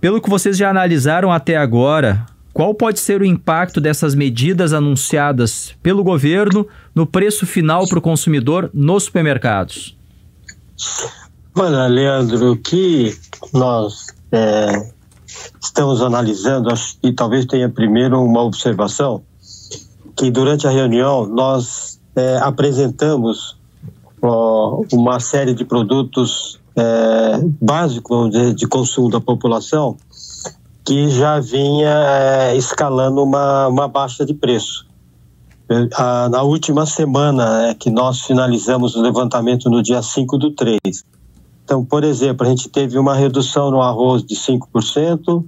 Pelo que vocês já analisaram até agora, qual pode ser o impacto dessas medidas anunciadas pelo governo no preço final para o consumidor nos supermercados? Olha, Leandro, o que nós estamos analisando, acho que talvez tenha primeiro uma observação, que durante a reunião nós apresentamos uma série de produtos básicos de consumo da população que já vinha escalando uma baixa de preço. Na última semana que nós finalizamos o levantamento no dia 5/3. Então, por exemplo, a gente teve uma redução no arroz de 5%,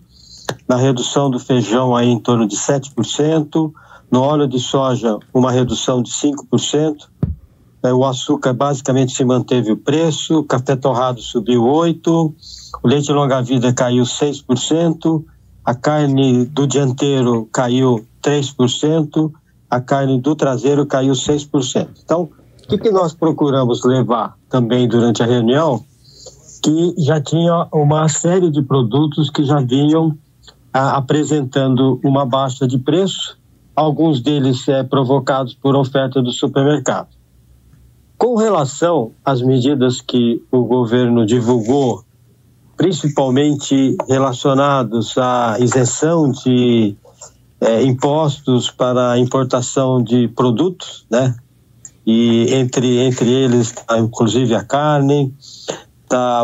na redução do feijão aí em torno de 7%, no óleo de soja uma redução de 5%, o açúcar basicamente se manteve o preço, o café torrado subiu 8%, o leite longa-vida caiu 6%, a carne do dianteiro caiu 3%, a carne do traseiro caiu 6%. Então, o que nós procuramos levar também durante a reunião? Que já tinha uma série de produtos que já vinham apresentando uma baixa de preço, alguns deles provocados por oferta do supermercado. Com relação às medidas que o governo divulgou, principalmente relacionados à isenção de impostos para a importação de produtos, né? E entre eles, inclusive a carne,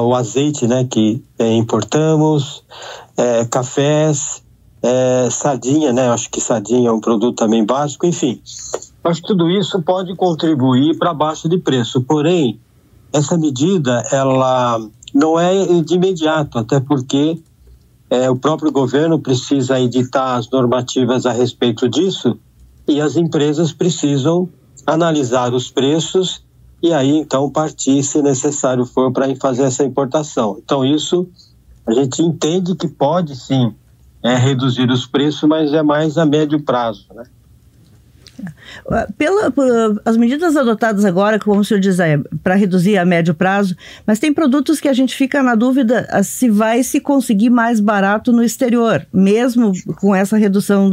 o azeite, né, que importamos, cafés, sardinha, né? Acho que sardinha é um produto também básico, enfim. Acho que tudo isso pode contribuir para a baixa de preço. Porém, essa medida ela não é de imediato, até porque o próprio governo precisa editar as normativas a respeito disso e as empresas precisam analisar os preços e aí então partir, se necessário for, para fazer essa importação. Então isso a gente entende que pode sim reduzir os preços, mas é mais a médio prazo, né? As medidas adotadas agora, como o senhor diz, para reduzir a médio prazo, mas tem produtos que a gente fica na dúvida se vai se conseguir mais barato no exterior, mesmo com essa redução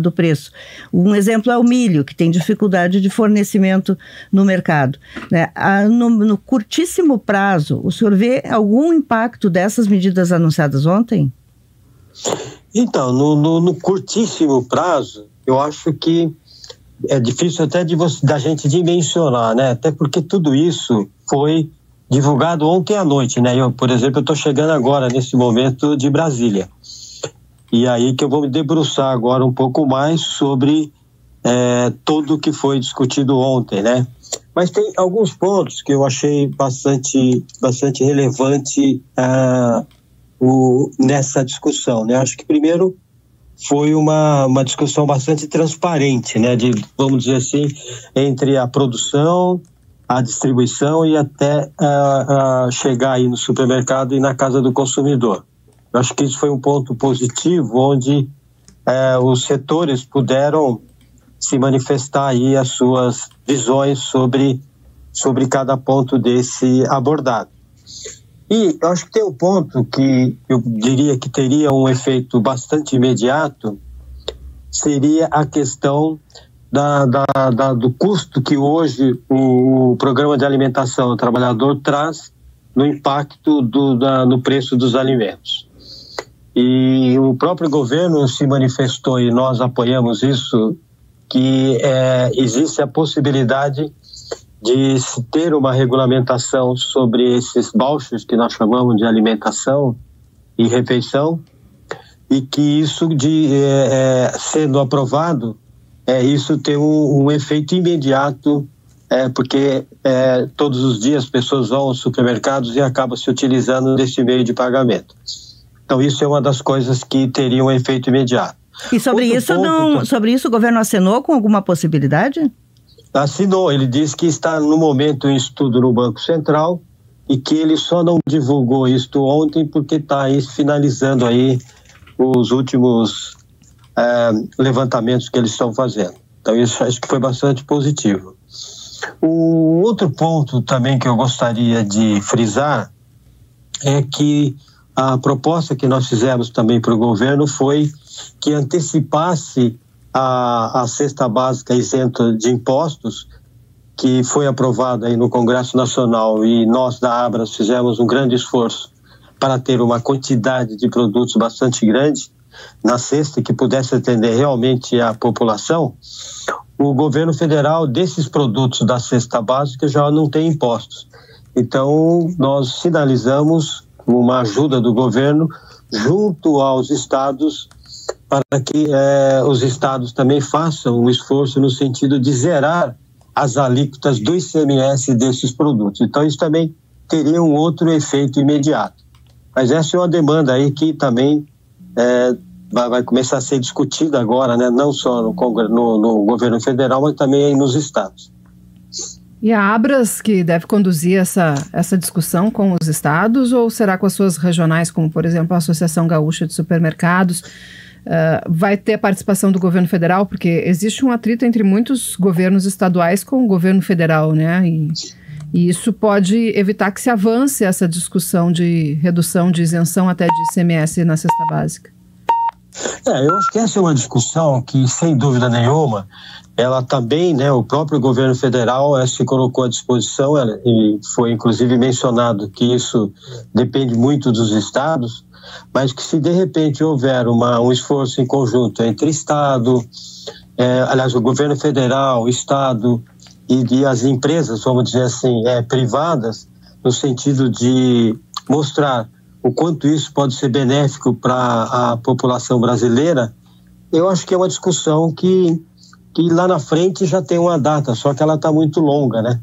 do preço. Um exemplo é o milho, que tem dificuldade de fornecimento no mercado, né? No curtíssimo prazo, o senhor vê algum impacto dessas medidas anunciadas ontem? Então, no curtíssimo prazo, eu acho que é difícil até da gente dimensionar, né? Até porque tudo isso foi divulgado ontem à noite, né? Eu, por exemplo, estou chegando agora, nesse momento, de Brasília. E aí que eu vou me debruçar agora um pouco mais sobre tudo o que foi discutido ontem, né? Mas tem alguns pontos que eu achei bastante relevante nessa discussão, né? Acho que primeiro foi uma discussão bastante transparente, né? Vamos dizer assim, entre a produção, a distribuição e até chegar aí no supermercado e na casa do consumidor. Eu acho que isso foi um ponto positivo, onde os setores puderam se manifestar aí as suas visões sobre cada ponto desse abordado. E eu acho que tem um ponto que eu diria que teria um efeito bastante imediato, seria a questão do custo que hoje o Programa de Alimentação do Trabalhador traz no impacto no preço dos alimentos. E o próprio governo se manifestou, e nós apoiamos isso, que existe a possibilidade de se ter uma regulamentação sobre esses vouchers que nós chamamos de alimentação e refeição, e que isso, sendo aprovado, isso tem um efeito imediato, porque todos os dias as pessoas vão aos supermercados e acabam se utilizando desse meio de pagamento. Então isso é uma das coisas que teria um efeito imediato. E sobre isso o governo acenou com alguma possibilidade? Assinou, ele disse que está no momento em estudo no Banco Central e que ele só não divulgou isto ontem porque está aí finalizando aí os últimos levantamentos que eles estão fazendo. Então isso acho que foi bastante positivo. O outro ponto também que eu gostaria de frisar é que a proposta que nós fizemos também para o governo foi que antecipasse a cesta básica isenta de impostos, que foi aprovada aí no Congresso Nacional, e nós da Abras fizemos um grande esforço para ter uma quantidade de produtos bastante grande na cesta que pudesse atender realmente a população. O governo federal, desses produtos da cesta básica, já não tem impostos. Então, nós sinalizamos uma ajuda do governo junto aos estados, para que os estados também façam um esforço no sentido de zerar as alíquotas do ICMS desses produtos. Então, isso também teria um outro efeito imediato. Mas essa é uma demanda aí que também vai começar a ser discutida agora, né? Não só no governo federal, mas também aí nos estados. E a Abras que deve conduzir essa discussão com os estados, ou será com as suas regionais, como por exemplo a Associação Gaúcha de Supermercados? Vai ter a participação do governo federal, porque existe um atrito entre muitos governos estaduais com o governo federal, né? E isso pode evitar que se avance essa discussão de redução de isenção até de ICMS na cesta básica. Eu acho que essa é uma discussão que, sem dúvida nenhuma, ela também, né, o próprio governo federal se colocou à disposição, e foi inclusive mencionado que isso depende muito dos estados, mas que se de repente houver um esforço em conjunto entre Estado, aliás, o governo federal, o Estado e as empresas, vamos dizer assim, privadas, no sentido de mostrar o quanto isso pode ser benéfico para a população brasileira, eu acho que é uma discussão que lá na frente já tem uma data, só que ela está muito longa, né?